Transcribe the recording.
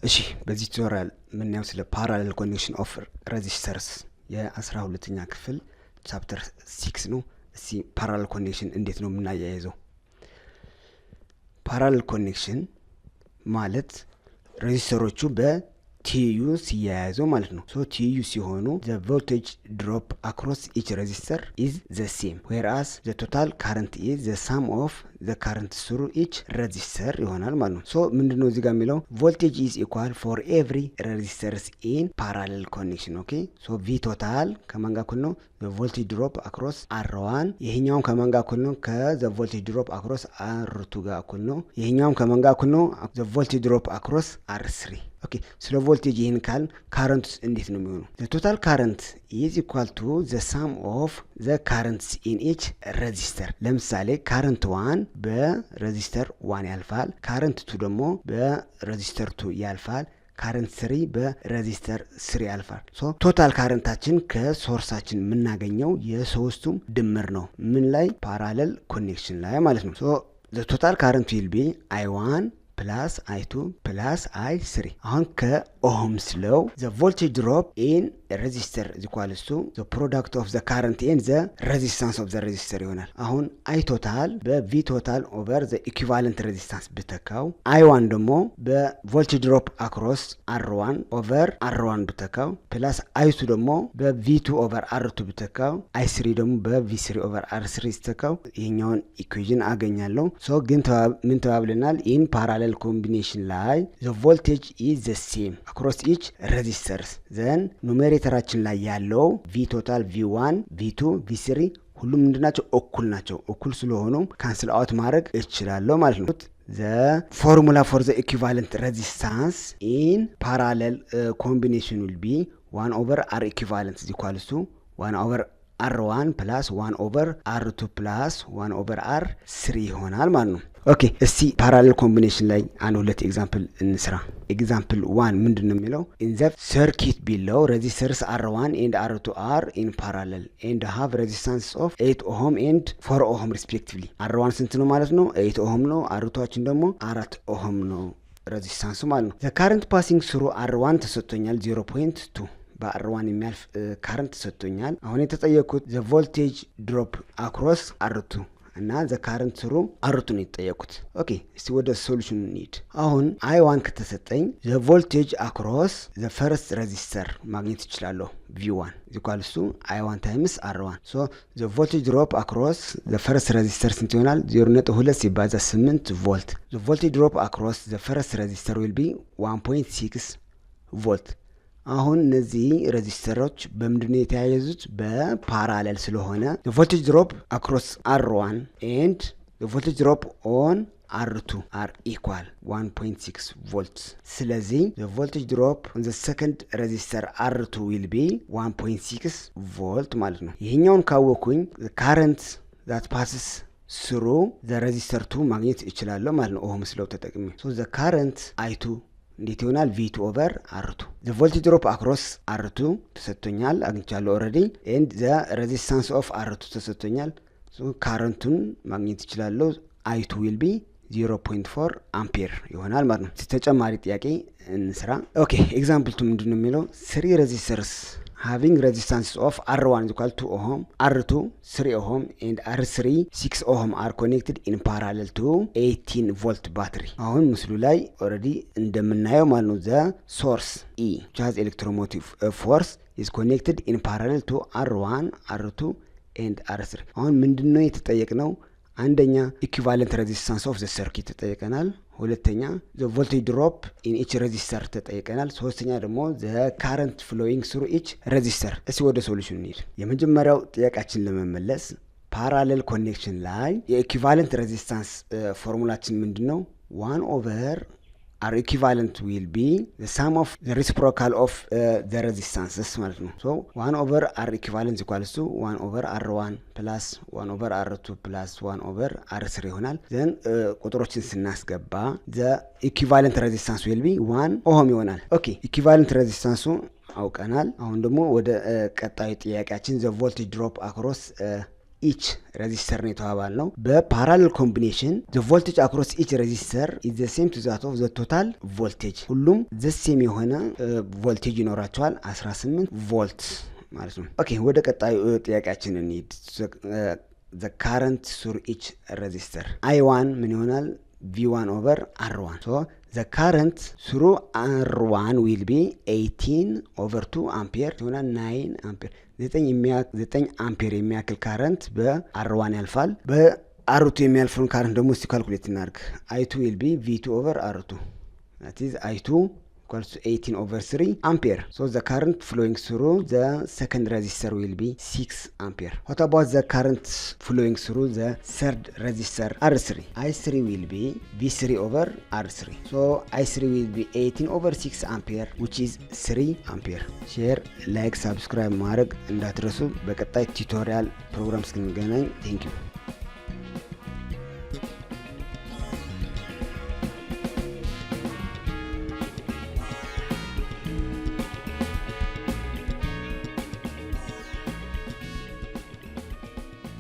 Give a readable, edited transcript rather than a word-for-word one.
እሺ በዚህ ቱቶሪያል የምናየው ስለ ፓራሌል ኮኔክሽን ኦፍ ሬዚስተርስ የ12ኛ ክፍል ቻፕተር 6 ነው። እስቲ ፓራሌል ኮኔክሽን እንዴት ነው የምናያይዘው? ፓራሌል ኮኔክሽን ማለት ሬዚስተሮቹ በቲዩ ሲያያዙ ማለት ነው። ሶ ቲዩ ሲሆኑ the voltage drop across each resistor is the same whereas the total current is the sum of the current through each resistor ይሆናል ማለት ነው። ሶ ምንድነው እዚህ ጋር የሚለው voltage is equal for every resistors in parallel connection. ኦኬ ሶ V total ከማን ጋር እኩል ነው? the voltage drop across R1 ይሄኛውም ከማን ጋር እኩል ነው? the voltage drop across R2 ጋር እኩል ነው። ይሄኛውም ከማን ጋር እኩል ነው? the voltage drop across R3. ኦኬ ስለ ቮልቴጅ ይሄን ካል ካረንት እንዴት ነው የሚሆነው? the total current is equal to the sum of the currents in each resistor. ለምሳሌ ካረንት 1 በሬዚስተር 1 ያልፋል፣ ካረንት 2 ደግሞ በሬዚስተር 2 ያልፋል፣ ካረንት 3 በሬዚስተር 3 ያልፋል። ሶ ቶታል ካረንታችን ከሶርሳችን የምናገኘው የሶስቱም ድምር ነው። ምን ላይ? ፓራሌል ኮኔክሽን ላይ ማለት ነው። ሶ the total current will be I1 plus I2 plus I3. አሁን ከኦህምስ ሎው the voltage drop in resistor is equals to the product of the current and the resistance of the resistor ይሆናል። አሁን I total በV total over the equivalent resistance ብተካው I1 ደግሞ በvoltage drop across R1 over R1 ብተካው plus I2 ደግሞ በV2 over R2 ብተካው I3 ደግሞ በV3 over R3 ብተካው ይሄኛውን ኢኩዌሽን አገኛለሁ። ሶ ግን ምን ተባብለናል? in parallel combination ላይ the voltage is the same across each resistors. then ኑሜሬተራችን ላይ ያለው V total V1 V2 V3 ሁሉም ምንድናቸው? እኩል ናቸው። እኩል ስለሆኑ ካንስል አውት ማድረግ እችላለሁ ማለት ነው። the formula for the equivalent resistance in parallel combination will be 1 over R equivalent is equals to 1 over R1 plus 1 over R2 plus 1 over R3 ይሆናል ማለት ነው። ኦኬ እስቲ ፓራሌል ኮምቢኔሽን ላይ አንድ ሁለት ኤግዛምፕል እንስራ። ኤግዛምፕል 1 ምንድነው የሚለው? in the circuit below resistors R1 and R2 are in parallel and have resistance of 8 ohm and 4 ohm respectively. R1 ስንት ነው ማለት ነው? 8 ohm ነው። R2ችን ደግሞ 4 ohm ነው ሬዚስታንሱ ማለት ነው። the current passing through R1 ተሰጥቶኛል 0.2 በR1 የሚያልፍ ካረንት ተሰጥቶኛል። አሁን የተጠየቁት the voltage drop across R2 እና the current through R2 ነው የተጠየቁት። ኦኬ እስቲ ወደ ሶሉሽኑ እንሂድ። አሁን I1 ከተሰጠኝ the voltage across the first resistor ማግኘት እችላለሁ V1 equals to I1 times R1. so the voltage drop across the first resistor ስንት ይሆናል? 0.2 ሲባዛ 8 ቮልት. the voltage drop across the first resistor will be 1.6 ቮልት. አሁን እነዚህ ሬዚስተሮች በምንድነው የተያያዙት? በፓራሌል ስለሆነ the voltage drop across R1 and the voltage drop on R2 are equal 1.6 volts. ስለዚህ the voltage drop on the second resistor R2 will be 1.6 volt ማለት ነው። ይሄኛውን ካወኩኝ the current that passes through the resistor 2 ማግኘት እችላለሁ ማለት ነው ኦህምስ ሎው ተጠቅሜ። so the current I2 እንዴት ይሆናል? V2 over R2. the voltage drop across R2 ተሰጥቶኛል አግኝቻለሁ already and the resistance of R2 ተሰጥቶኛል። so ካረንቱን ማግኘት እችላለሁ I2 will be 0.4 አምፒር ይሆናል ማለት ነው። ተጨማሪ ጥያቄ እንስራ። ኦኬ ኤግዛምፕል 2 ምንድነው የሚለው? 3 resistors having resistance of R1 is equal to 2 ohm, R2 3 ohm and R3 6 ohm are connected in parallel to 18 volt battery. አሁን ምስሉ ላይ already እንደምናየው ማለት ነው the source E which has electromotive force is connected in parallel to R1 R2 and R3. አሁን ምንድነው የተጠየቅነው? አንደኛ equivalent resistance of the circuit ተጠየቀናል። ሁለተኛ the voltage drop in each resistor ተጠየቀናል። ሶስተኛ ደግሞ the current flowing through each resistor። እስቲ ወደ ሶሉሽን እንሂድ። የመጀመሪያው ጥያቄያችን ለመመለስ ፓራሌል ኮኔክሽን ላይ የኢኩቫለንት ሬዚስታንስ ፎርሙላችን ምንድነው? 1 over R equivalent will be the sum of the reciprocal of the resistances ማለት ነው። so 1 over R equivalent equals to 1 over R1 plus 1 over R2 plus 1 over R3 ይሆናል። then ቁጥሮችን ስናስገባ the equivalent resistance will be 1 ohm ይሆናል። ኦኬ equivalent resistance አውቀናል። አሁን ደግሞ ወደ ቀጣዩ ጥያቄያችን the voltage drop across ኢች ሬዚስተር ነው የተባባል ነው። በፓራሌል ኮምቢኔሽን the voltage across each resistor is the same to that of the total voltage። ሁሉም the same የሆነ ቮልቴጅ ይኖራቸዋል 18 ቮልት ማለት ነው። ኦኬ ወደ ቀጣዩ ጥያቄያችን እንሂድ። the current through each resistor I1 ምን ይሆናል? V1 over R1 so the current through R1 will be 18 over 2 ampere ይሆናል 9 ampere 9 አምፔር የሚያክል ካረንት በR1 ያልፋል። በR2 የሚያልፈውን ካረንት ደግሞ እስቲ ካልኩሌት እናድርግ። I2 will be V2 over R2 that is I2 equals to 18 over 3 ampere. So the current flowing through the second resistor will be 6 ampere. What about the current flowing through the third resistor R3? I3 will be V3 over R3. So I3 will be 18 over 6 ampere which is 3 ampere. Share, like, subscribe ማድረግ እንዳትረሱ። በቀጣይ ቱቶሪያል ፕሮግራም እስክንገናኝ thank you.